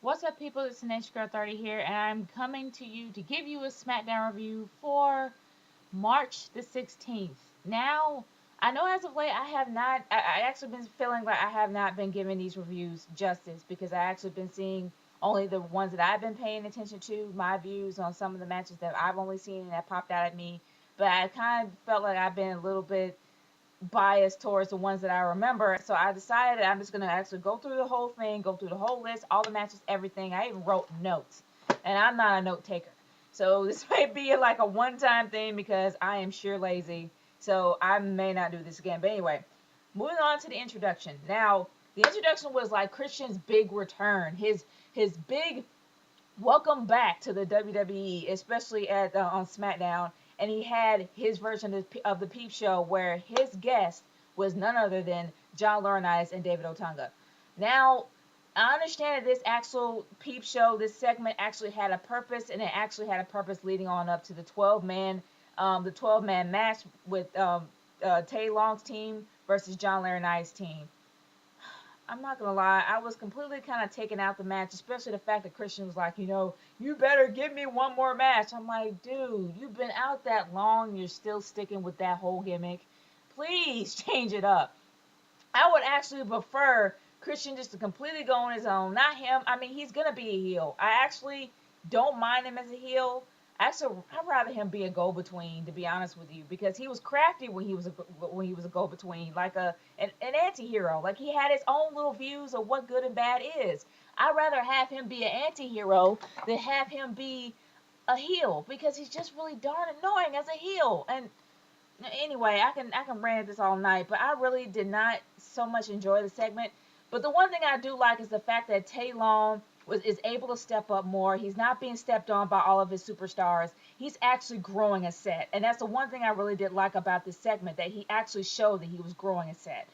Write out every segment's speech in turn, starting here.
What's up, people? It's Nature Girl 30 here, and I'm coming to you to give you a Smackdown review for March the 16th. Now, I know as of late I have not, I actually been feeling like I have not been giving these reviews justice because I actually been seeing only the ones that I've been paying attention to, my views on some of the matches that I've only seen and that popped out at me. But I kind of felt like I've been a little bit biased towards the ones that I remember. So I decided I'm just gonna actually go through the whole thing, go through the whole list, all the matches, everything. I even wrote notes, and I'm not a note taker. So this may be like a one-time thing because I am sure lazy. So I may not do this again. But anyway, moving on to the introduction. Now the introduction was like Christian's big return, his big welcome back to the WWE, especially at on SmackDown. And he had his version of the Peep Show where his guest was none other than John Laurinaitis and David Otunga. Now, I understand that this actual Peep Show, this segment actually had a purpose, and it actually had a purpose leading on up to the 12-man match with Tay Long's team versus John Laurinaitis' team. I'm not gonna lie, I was completely kind of taken out the match, especially the fact that Christian was like, you better give me one more match. I'm like, dude, you've been out that long, you're still sticking with that whole gimmick. Please change it up. I would actually prefer Christian just to completely go on his own. Not him. I mean, he's gonna be a heel. I actually don't mind him as a heel. Actually, I'd rather him be a go-between, to be honest with you, because he was crafty when he was a go-between, like an anti-hero. Like he had his own little views of what good and bad is. I'd rather have him be an anti-hero than have him be a heel because he's just really darn annoying as a heel. And anyway, I can rant at this all night, but I really did not so much enjoy the segment. But the one thing I do like is the fact that Tay Long is able to step up more. He's not being stepped on by all of his superstars. He's actually growing a set, and that's the one thing I really did like about this segment, that he actually showed that he was growing a set.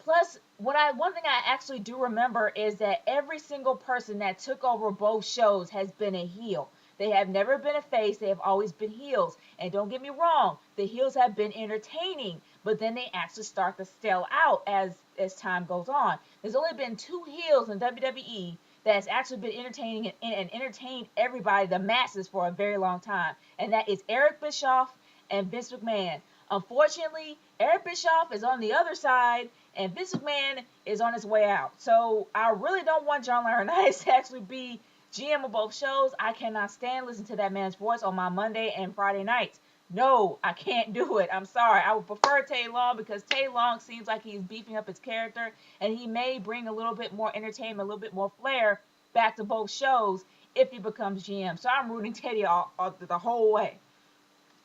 Plus, one thing I actually do remember is that every single person that took over both shows has been a heel. They have never been a face, they have always been heels. And don't get me wrong, the heels have been entertaining, but then they actually start to stale out as time goes on. There's only been two heels in WWE that's actually been entertaining and entertained everybody, the masses, for a very long time. And that is Eric Bischoff and Vince McMahon. Unfortunately, Eric Bischoff is on the other side, and Vince McMahon is on his way out. So I really don't want John Laurinaitis to actually be GM of both shows. I cannot stand listening to that man's voice on my Monday and Friday nights. No, I can't do it. I'm sorry. I would prefer Tay Long because Tay Long seems like he's beefing up his character, and he may bring a little bit more entertainment, a little bit more flair back to both shows if he becomes GM. So I'm rooting Teddy all the whole way.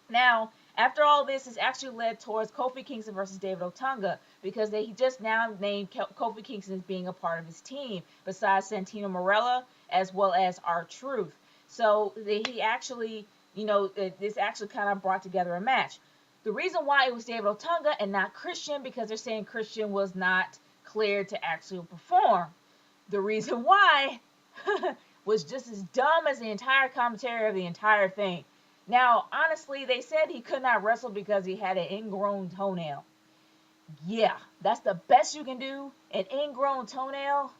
Now, after all this, it's actually led towards Kofi Kingston versus David Otunga because he just now named Kofi Kingston as being a part of his team, besides Santino Marella as well as R-Truth. So he actually, this actually kind of brought together a match. The reason why it was David Otunga and not Christian, because they're saying Christian was not cleared to actually perform. The reason why was just as dumb as the entire commentary of the entire thing. Now, honestly, they said he could not wrestle because he had an ingrown toenail. Yeah, that's the best you can do. An ingrown toenail?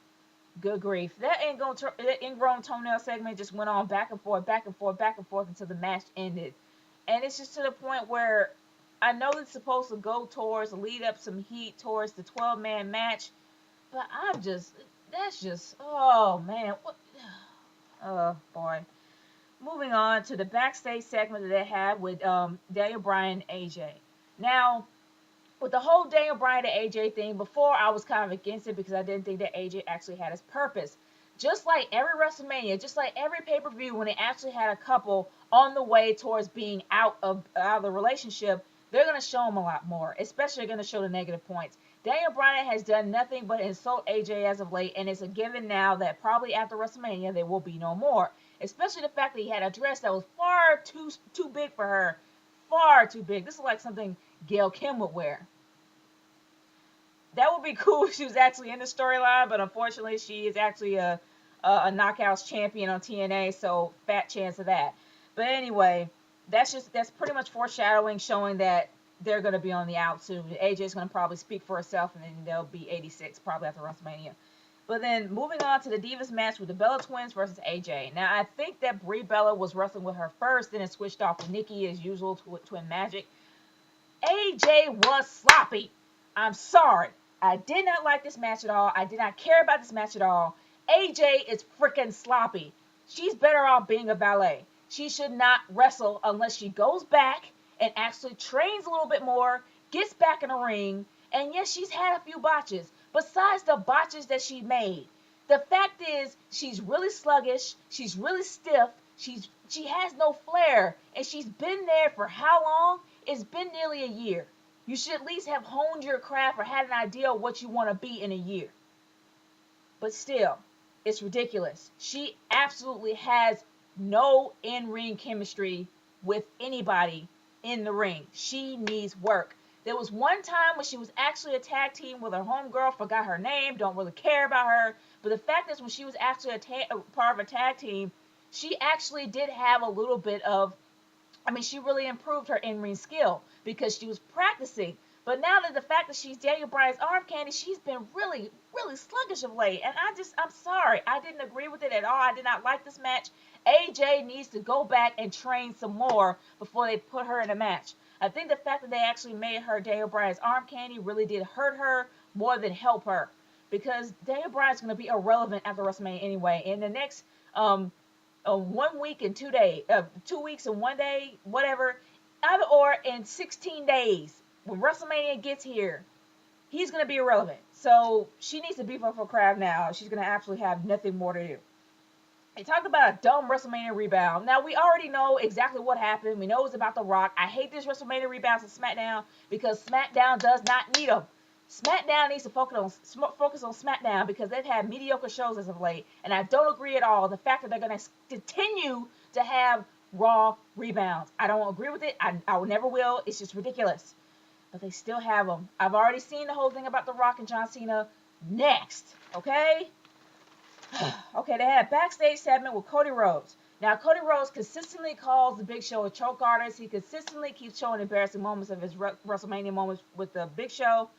Good grief. That ingrown toenail segment just went on back and forth, back and forth, back and forth until the match ended. And it's just to the point where I know it's supposed to go towards, lead up some heat towards the 12-man match, but that's just, oh man, what? Oh boy. Moving on to the backstage segment that they had with Daniel Bryan and AJ. Now, with the whole Daniel Bryan and AJ thing, before I was kind of against it because I didn't think that AJ actually had his purpose. Just like every WrestleMania, just like every pay-per-view, when they actually had a couple on the way towards being out of the relationship, they're going to show them a lot more, especially going to show the negative points. Daniel Bryan has done nothing but insult AJ as of late, and it's a given now that probably after WrestleMania there will be no more. Especially the fact that he had a dress that was far too big for her, far too big. This is like something Gail Kim would wear. That would be cool if she was actually in the storyline, but unfortunately she is actually a knockouts champion on TNA, so fat chance of that. But anyway, that's pretty much foreshadowing, showing that they're going to be on the out soon. AJ's going to probably speak for herself, and then they'll be 86 probably after WrestleMania. But then moving on to the Divas match with the Bella Twins versus AJ. Now I think that Brie Bella was wrestling with her first, then it switched off to Nikki as usual to Twin Magic. AJ was sloppy. I'm sorry. I did not like this match at all. I did not care about this match at all. AJ is freaking sloppy. She's better off being a valet. She should not wrestle unless she goes back and actually trains a little bit more, gets back in the ring, and yes, she's had a few botches. Besides the botches that she made, the fact is she's really sluggish, she's really stiff, she has no flair, and she's been there for how long? It's been nearly a year. You should at least have honed your craft or had an idea of what you want to be in a year. But still, it's ridiculous. She absolutely has no in-ring chemistry with anybody in the ring. She needs work. There was one time when she was actually a tag team with her homegirl, forgot her name, don't really care about her. But the fact is, when she was actually a part of a tag team, she actually did have a little bit of, she really improved her in-ring skill because she was practicing. But now that the fact that she's Daniel Bryan's arm candy, she's been really, really sluggish of late. And I'm sorry. I didn't agree with it at all. I did not like this match. AJ needs to go back and train some more before they put her in a match. I think the fact that they actually made her Daniel Bryan's arm candy really did hurt her more than help her. Because Daniel Bryan's going to be irrelevant after WrestleMania anyway. In the next 1 week and 2 days, 2 weeks and 1 day, whatever, either or in 16 days, when WrestleMania gets here, he's going to be irrelevant. So she needs to beef up her craft now. She's going to absolutely have nothing more to do. They talked about a dumb WrestleMania rebound. Now, we already know exactly what happened. We know it's about The Rock. I hate this WrestleMania rebounds on SmackDown because SmackDown does not need them. SmackDown needs to focus on SmackDown because they've had mediocre shows as of late, and I don't agree at all the fact that they're going to continue to have Raw rebounds. I don't agree with it. I never will. It's just ridiculous. But they still have them. I've already seen the whole thing about The Rock and John Cena. Next, okay? Okay, they had a backstage segment with Cody Rhodes. Now, Cody Rhodes consistently calls the Big Show a choke artist. He consistently keeps showing embarrassing moments of his WrestleMania moments with the Big Show.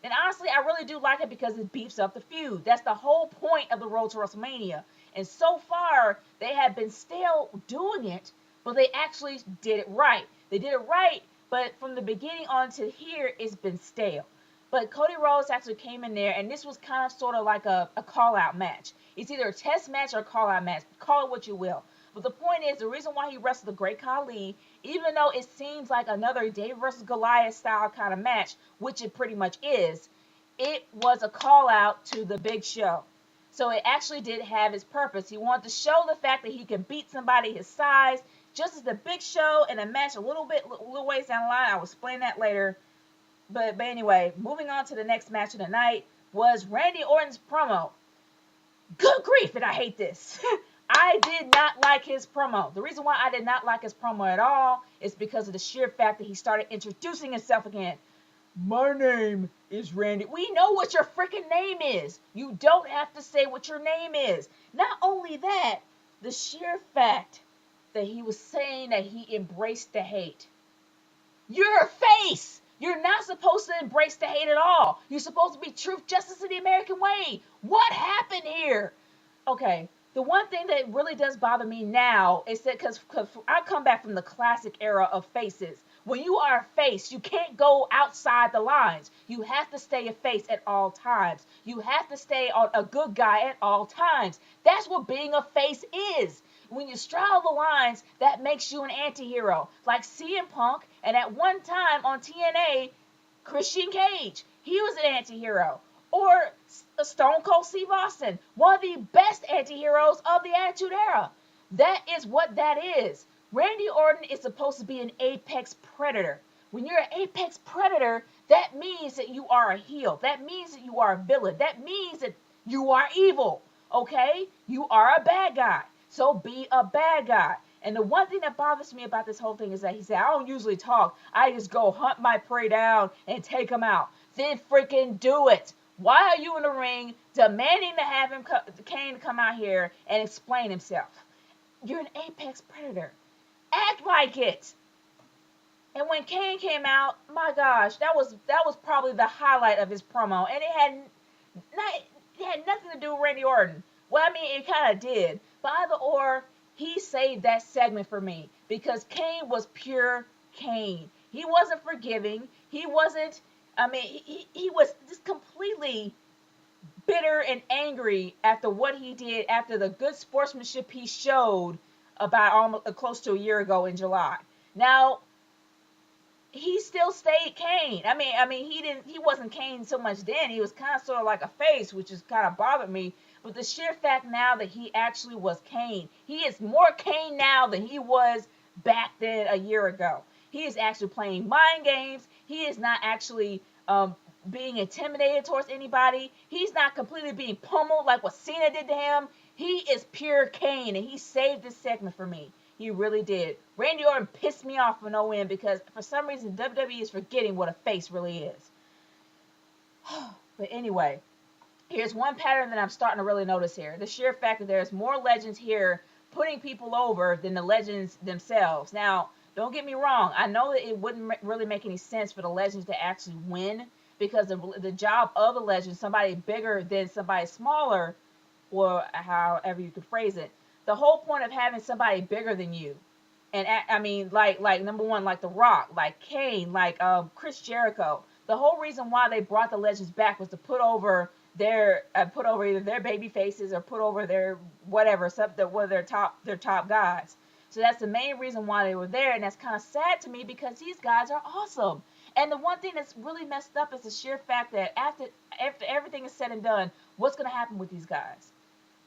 And honestly, I really do like it because it beefs up the feud. That's the whole point of the road to WrestleMania. And so far, they have been stale doing it, but they actually did it right. They did it right, but from the beginning on to here, it's been stale. But Cody Rhodes actually came in there, and this was kind of sort of like a call-out match. It's either a test match or a call-out match. Call it what you will. But the point is, the reason why he wrestled the Great Khali, even though it seems like another David versus Goliath style kind of match, which it pretty much is, it was a call-out to the Big Show. So it actually did have its purpose. He wanted to show the fact that he can beat somebody his size, just as the Big Show in a match a little ways down the line. I will explain that later. But anyway, moving on to the next match of the night was Randy Orton's promo. Good grief, and I hate this. I did not like his promo. The reason why I did not like his promo at all is because of the sheer fact that he started introducing himself again. My name is Randy. We know what your freaking name is. You don't have to say what your name is. Not only that, the sheer fact that he was saying that he embraced the hate. You're a face. You're not supposed to embrace the hate at all. You're supposed to be truth, justice, and the American way. What happened here? Okay, the one thing that really does bother me now is that because I come back from the classic era of faces. When you are a face, you can't go outside the lines. You have to stay a face at all times. You have to stay on a good guy at all times. That's what being a face is. When you straddle the lines, that makes you an anti-hero. Like CM Punk, and at one time on TNA, Christian Cage. He was an anti-hero. Or Stone Cold Steve Austin, one of the best anti-heroes of the Attitude Era. That is what that is. Randy Orton is supposed to be an apex predator. When you're an apex predator, that means that you are a heel. That means that you are a villain. That means that you are evil. Okay? You are a bad guy. So be a bad guy. And the one thing that bothers me about this whole thing is that he said, I don't usually talk. I just go hunt my prey down and take him out. Then freaking do it. Why are you in the ring demanding to have Kane come out here and explain himself? You're an apex predator. Act like it. And when Kane came out, my gosh, that was probably the highlight of his promo. And it had not, had nothing to do with Randy Orton. Well, I mean, it kind of did. But either or, he saved that segment for me because Kane was pure Kane. He wasn't forgiving. He wasn't. I mean, he was just completely bitter and angry after what he did, after the good sportsmanship he showed about almost close to a year ago in July. Now, he still stayed Kane. I mean, he wasn't Kane so much then. He was kind of sort of like a face, which just kind of bothered me. But the sheer fact now that he actually was Kane, he is more Kane now than he was back then a year ago. He is actually playing mind games. He is not actually being intimidated towards anybody. He's not completely being pummeled like what Cena did to him. He is pure Kane, and he saved this segment for me. He really did. Randy Orton pissed me off for no end because for some reason WWE is forgetting what a face really is. But anyway, here's one pattern that I'm starting to really notice here. The sheer fact that there's more legends here putting people over than the legends themselves. Now, don't get me wrong. I know that it wouldn't really make any sense for the legends to actually win because the job of the legend, somebody bigger than somebody smaller, or however you could phrase it. The whole point of having somebody bigger than you, and I mean, like number one, like The Rock, like Kane, like Chris Jericho. The whole reason why they brought the legends back was to put over either their baby faces or put over their whatever, something were their top guys. So that's the main reason why they were there, and that's kind of sad to me because these guys are awesome. And the one thing that's really messed up is the sheer fact that after everything is said and done, what's going to happen with these guys?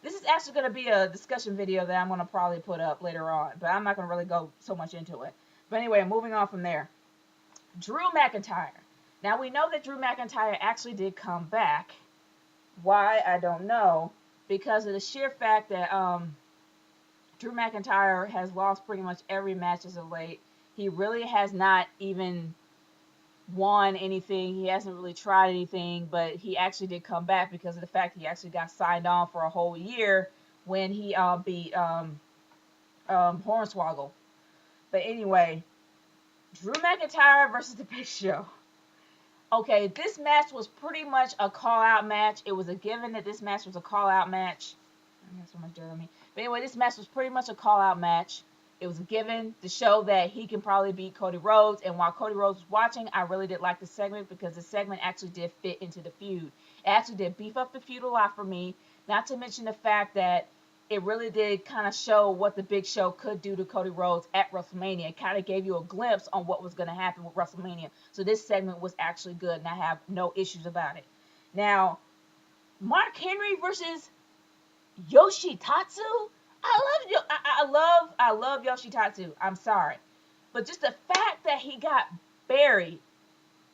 This is actually going to be a discussion video that I'm going to probably put up later on, but I'm not going to really go so much into it. But anyway, moving on from there. Drew McIntyre. Now, we know that Drew McIntyre actually did come back. Why, I don't know. Because of the sheer fact that Drew McIntyre has lost pretty much every match as of late. He really has not even won anything. He hasn't really tried anything, but he actually did come back because of the fact he actually got signed on for a whole year when he beat Hornswoggle. But anyway, Drew McIntyre versus The Big Show. Okay, this match was pretty much a call-out match. It was a given that this match was a call-out match. I got so much dirt on me. But anyway, this match was pretty much a call-out match. It was a given to show that he can probably beat Cody Rhodes. And while Cody Rhodes was watching, I really did like the segment because the segment actually did fit into the feud. It actually did beef up the feud a lot for me. Not to mention the fact that it really did kind of show what the Big Show could do to Cody Rhodes at WrestleMania. It kind of gave you a glimpse on what was going to happen with WrestleMania. So this segment was actually good, and I have no issues about it. Now, Mark Henry versus Yoshi Tatsu. I love Yoshi Tatsu. I'm sorry, but just the fact that he got buried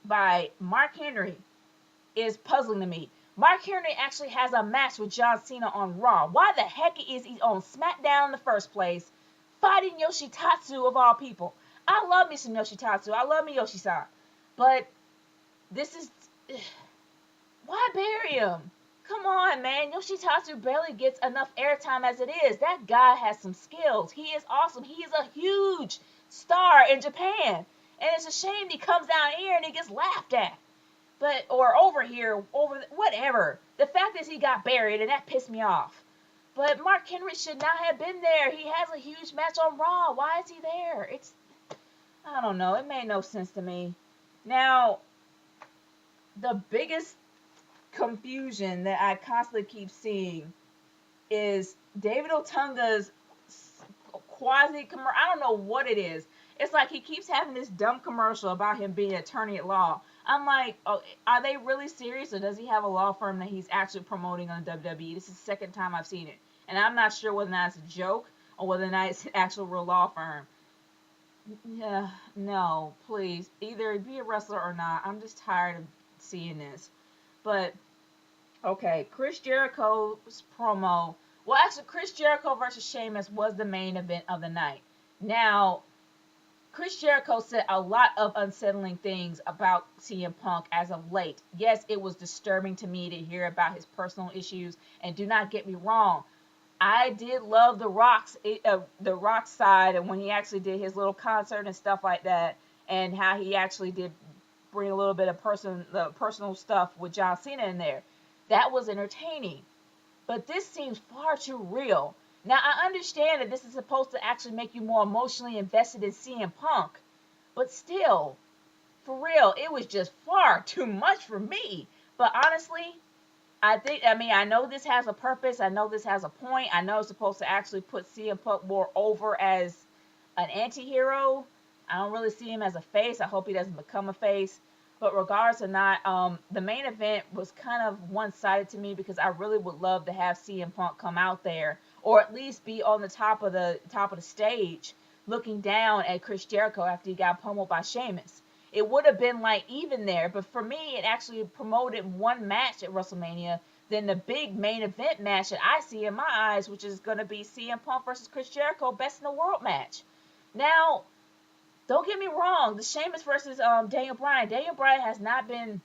by Mark Henry is puzzling to me. Mark Henry actually has a match with John Cena on Raw. Why the heck is he on Smackdown in the first place, fighting Yoshi Tatsu of all people? I love me some Yoshi Tatsu. I love me Yoshi-san, but this is why bury him? Come on, man. Yoshitatsu barely gets enough airtime as it is. That guy has some skills. He is awesome. He is a huge star in Japan. And it's a shame he comes down here and he gets laughed at. Or over here, whatever. The fact is he got buried and that pissed me off. But Mark Henry should not have been there. He has a huge match on Raw. Why is he there? I don't know. It made no sense to me. Now, the biggest confusion that I constantly keep seeing is David Otunga's quasi-commercial. I don't know what it is. It's like he keeps having this dumb commercial about him being an attorney at law. I'm like, oh, are they really serious, or does he have a law firm that he's actually promoting on WWE? This is the second time I've seen it. And I'm not sure whether or not it's a joke or whether or not it's an actual real law firm. Yeah, no, please. Either be a wrestler or not. I'm just tired of seeing this. But okay, Chris Jericho's promo. Well, actually, Chris Jericho versus Sheamus was the main event of the night. Now, Chris Jericho said a lot of unsettling things about CM Punk as of late. Yes, it was disturbing to me to hear about his personal issues. And do not get me wrong, I did love the Rock's side, and when he actually did his little concert and stuff like that, and how he actually did bring a little bit of personal stuff with John Cena in there. That was entertaining. But this seems far too real. Now, I understand that this is supposed to actually make you more emotionally invested in CM Punk, but still, for real, it was just far too much for me. But honestly, I know this has a purpose. I know this has a point. I know it's supposed to actually put CM Punk more over as an anti-hero. I don't really see him as a face. I hope he doesn't become a face. But regardless or not, the main event was kind of one-sided to me because I really would love to have CM Punk come out there, or at least be on the top of the stage, looking down at Chris Jericho after he got pummeled by Sheamus. It would have been like even there, but for me, it actually promoted one match at WrestleMania than the big main event match that I see in my eyes, which is going to be CM Punk versus Chris Jericho, Best in the World match. Now, don't get me wrong, the Sheamus versus Daniel Bryan. Daniel Bryan has not been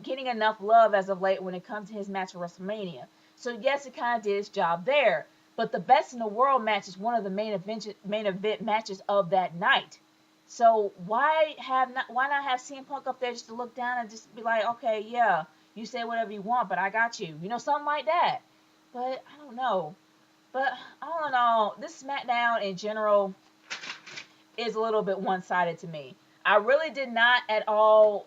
getting enough love as of late when it comes to his match at WrestleMania. So yes, it kind of did its job there. But the Best in the World match is one of the main event matches of that night. So why not have CM Punk up there just to look down and just be like, okay, yeah, you say whatever you want, but I got you. Something like that. But I don't know. But all in all, this SmackDown in general is a little bit one-sided to me. I really did not at all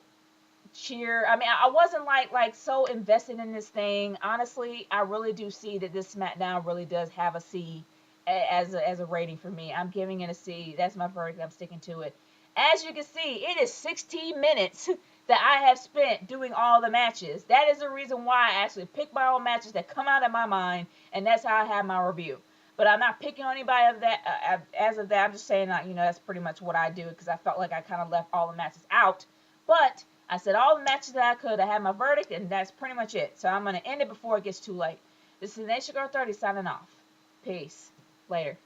cheer. I mean, I wasn't like so invested in this thing. Honestly, I really do see that this SmackDown really does have a C as a rating for me. I'm giving it a C. That's my verdict. I'm sticking to it. As you can see, it is 16 minutes that I have spent doing all the matches. That is the reason why I actually pick my own matches that come out of my mind, and that's how I have my review. But I'm not picking on anybody of that as of that. I'm just saying that that's pretty much what I do because I felt like I kind of left all the matches out. But I said all the matches that I could. I had my verdict, and that's pretty much it. So I'm going to end it before it gets too late. This is Nation Girl 30 signing off. Peace. Later.